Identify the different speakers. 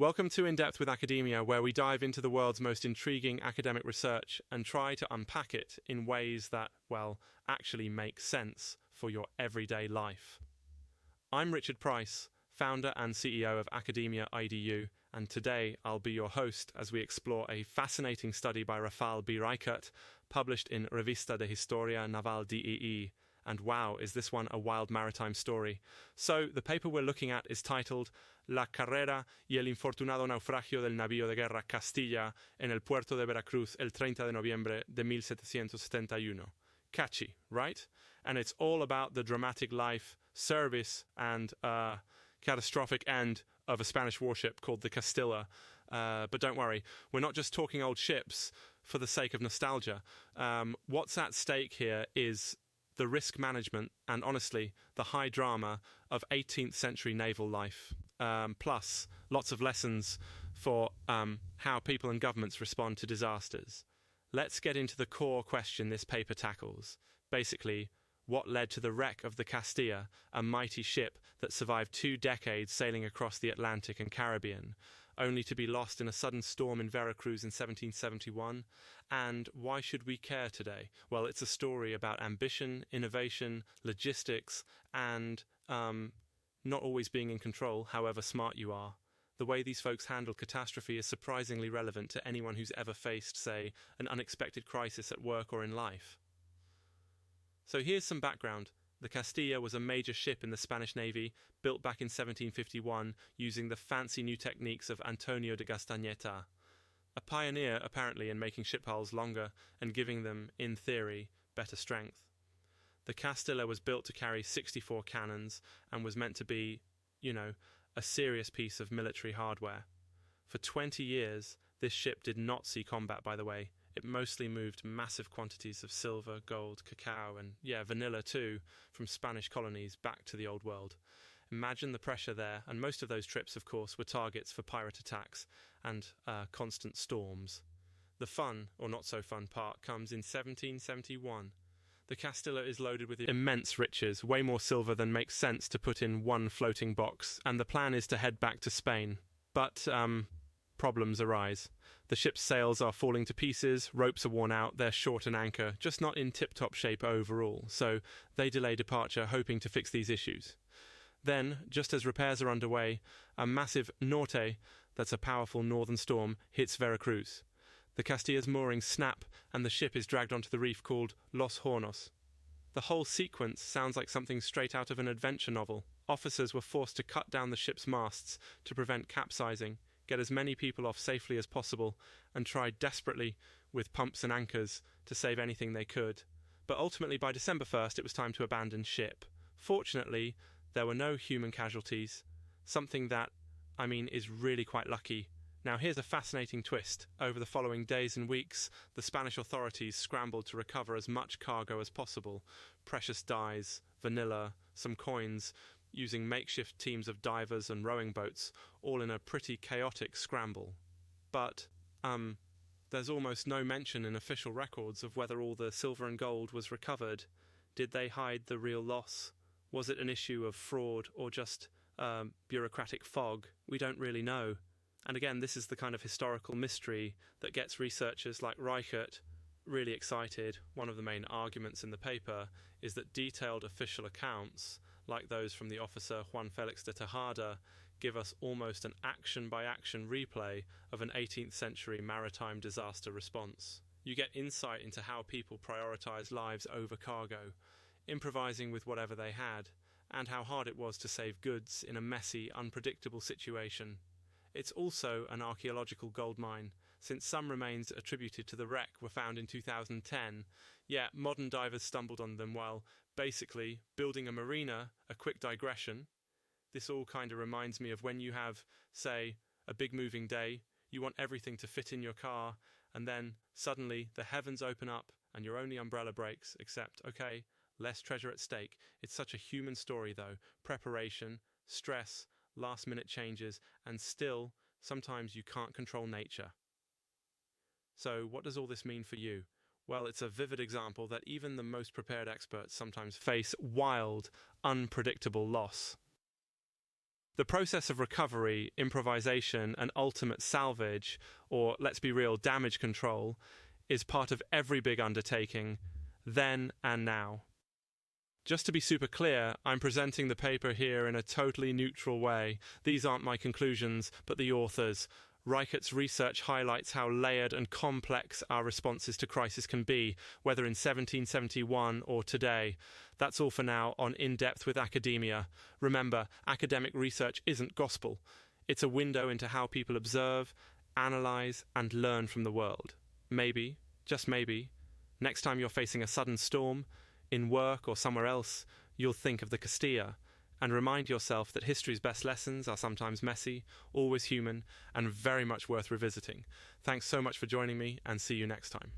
Speaker 1: Welcome to In Depth with Academia, where we dive into the world's most intriguing academic research and try to unpack it in ways that, well, actually make sense for your everyday life. I'm Richard Price, founder and CEO of Academia IDU, and today I'll be your host as we explore a fascinating study by Rafał Reichert, published in Revista de Historia Naval DEE. And wow, is this one a wild maritime story. So, the paper we're looking at is titled La carrera y el infortunado naufragio del navío de guerra Castilla en el puerto de Veracruz el 30 de noviembre de 1771. Catchy, right? And it's all about the dramatic life, service, and catastrophic end of a Spanish warship called the Castilla. But don't worry, we're not just talking old ships for the sake of nostalgia. What's at stake here is the risk management and, honestly, the high drama of 18th century naval life, plus lots of lessons for how people and governments respond to disasters. Let's get into the core question this paper tackles. Basically, what led to the wreck of the Castilla, a mighty ship that survived 2 decades sailing across the Atlantic and Caribbean, only to be lost in a sudden storm in Veracruz in 1771? And why should we care today? Well, it's a story about ambition, innovation, logistics, and not always being in control, however smart you are. The way these folks handled catastrophe is surprisingly relevant to anyone who's ever faced, say, an unexpected crisis at work or in life. So here's some background. The Castilla was a major ship in the Spanish Navy, built back in 1751 using the fancy new techniques of Antonio de Gastañeta, a pioneer apparently in making ship hulls longer and giving them, in theory, better strength. The Castilla was built to carry 64 cannons and was meant to be, a serious piece of military hardware. For 20 years, this ship did not see combat, by the way. It mostly moved massive quantities of silver, gold, cacao, and, vanilla too, from Spanish colonies back to the Old World. Imagine the pressure there, and most of those trips, of course, were targets for pirate attacks and constant storms. The fun, or not so fun part, comes in 1771. The Castilla is loaded with immense riches, way more silver than makes sense to put in one floating box, and the plan is to head back to Spain. But, problems arise. The ship's sails are falling to pieces, ropes are worn out, they're short an anchor, just not in tip-top shape overall, so they delay departure, hoping to fix these issues. Then, just as repairs are underway, a massive norte, that's a powerful northern storm, hits Veracruz. The Castilla's moorings snap, and the ship is dragged onto the reef called Los Hornos. The whole sequence sounds like something straight out of an adventure novel. Officers were forced to cut down the ship's masts to prevent capsizing, get as many people off safely as possible, and tried desperately with pumps and anchors to save anything they could. But ultimately, by December 1st, it was time to abandon ship. Fortunately, there were no human casualties, something that, is really quite lucky. Now, here's a fascinating twist. Over the following days and weeks, the Spanish authorities scrambled to recover as much cargo as possible. Precious dyes, vanilla, some coins, using makeshift teams of divers and rowing boats, all in a pretty chaotic scramble. But, there's almost no mention in official records of whether all the silver and gold was recovered. Did they hide the real loss? Was it an issue of fraud or just bureaucratic fog? We don't really know. And again, this is the kind of historical mystery that gets researchers like Reichert really excited. One of the main arguments in the paper is that detailed official accounts, like those from the officer Juan Felix de Tejada, give us almost an action-by-action replay of an 18th century maritime disaster response. You get insight into how people prioritize lives over cargo, improvising with whatever they had, and how hard it was to save goods in a messy, unpredictable situation. It's also an archaeological goldmine, since some remains attributed to the wreck were found in 2010, yet modern divers stumbled on them while, basically, building a marina. A quick digression. This all kind of reminds me of when you have, say, a big moving day, you want everything to fit in your car, and then, suddenly, the heavens open up and your only umbrella breaks, except, okay, less treasure at stake. It's such a human story, though. Preparation, stress, last-minute changes, and still, sometimes you can't control nature. So, what does all this mean for you? Well, it's a vivid example that even the most prepared experts sometimes face wild, unpredictable loss. The process of recovery, improvisation, and ultimate salvage, or let's be real, damage control, is part of every big undertaking, then and now. Just to be super clear, I'm presenting the paper here in a totally neutral way. These aren't my conclusions, but the authors'. Reichert's research highlights how layered and complex our responses to crisis can be, whether in 1771 or today. That's all for now on In Depth with Academia. Remember, academic research isn't gospel. It's a window into how people observe, analyse, and learn from the world. Maybe, just maybe, next time you're facing a sudden storm, in work or somewhere else, you'll think of the Castilla, and remind yourself that history's best lessons are sometimes messy, always human, and very much worth revisiting. Thanks so much for joining me, and see you next time.